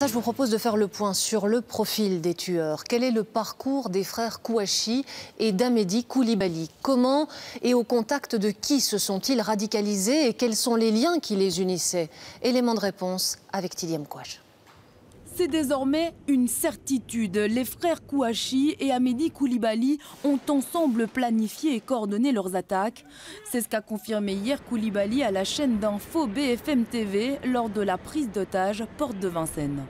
ça, je vous propose de faire le point sur le profil des tueurs. Quel est le parcours des frères Kouachi et d'Amedy Coulibaly? Comment et au contact de qui se sont-ils radicalisés et quels sont les liens qui les unissaient? Élément de réponse avec Tidiem Kouache. C'est désormais une certitude. Les frères Kouachi et Amedy Coulibaly ont ensemble planifié et coordonné leurs attaques. C'est ce qu'a confirmé hier Coulibaly à la chaîne d'info BFM TV lors de la prise d'otage porte de Vincennes.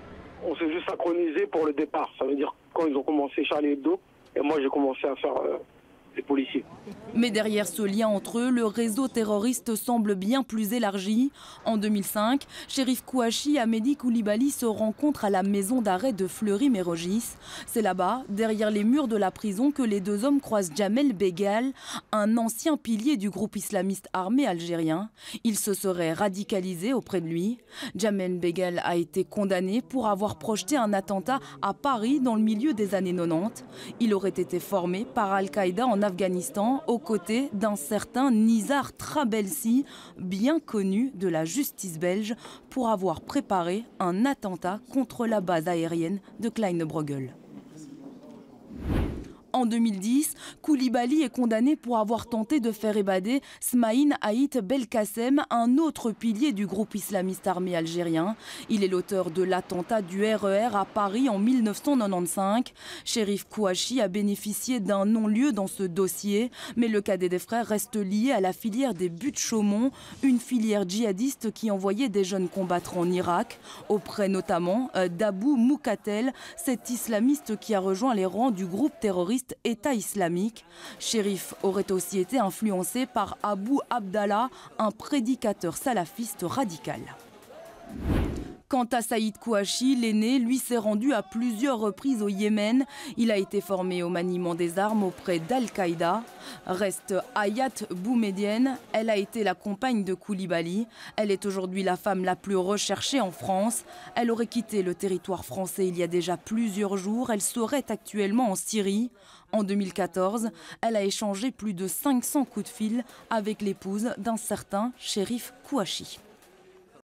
On s'est juste synchronisé pour le départ. Ça veut dire quand ils ont commencé Charlie Hebdo et moi j'ai commencé à faire les policiers. Mais derrière ce lien entre eux, le réseau terroriste semble bien plus élargi. En 2005, Cherif Kouachi et Amedy Coulibaly se rencontrent à la maison d'arrêt de Fleury-Mérogis. C'est là-bas, derrière les murs de la prison, que les deux hommes croisent Djamel Beghal, un ancien pilier du groupe islamiste armé algérien. Il se serait radicalisé auprès de lui. Djamel Beghal a été condamné pour avoir projeté un attentat à Paris dans le milieu des années 90. Il aurait été formé par Al-Qaïda en Afghanistan aux côtés d'un certain Nizar Trabelsi, bien connu de la justice belge pour avoir préparé un attentat contre la base aérienne de Kleinebruegel. En 2010, Coulibaly est condamné pour avoir tenté de faire évader Smaïn Haït Belkacem, un autre pilier du groupe islamiste armé algérien. Il est l'auteur de l'attentat du RER à Paris en 1995. Cherif Kouachi a bénéficié d'un non-lieu dans ce dossier, mais le cadet des frères reste lié à la filière des Buttes-Chaumont, une filière djihadiste qui envoyait des jeunes combattre en Irak, auprès notamment d'Abou Moukatel, cet islamiste qui a rejoint les rangs du groupe terroriste État islamique. Cherif aurait aussi été influencé par Abou Abdallah, un prédicateur salafiste radical. Quant à Saïd Kouachi, l'aîné, lui s'est rendu à plusieurs reprises au Yémen. Il a été formé au maniement des armes auprès d'Al-Qaïda. Reste Hayat Boumedienne. Elle a été la compagne de Coulibaly. Elle est aujourd'hui la femme la plus recherchée en France. Elle aurait quitté le territoire français il y a déjà plusieurs jours. Elle serait actuellement en Syrie. En 2014, elle a échangé plus de 500 coups de fil avec l'épouse d'un certain Cherif Kouachi.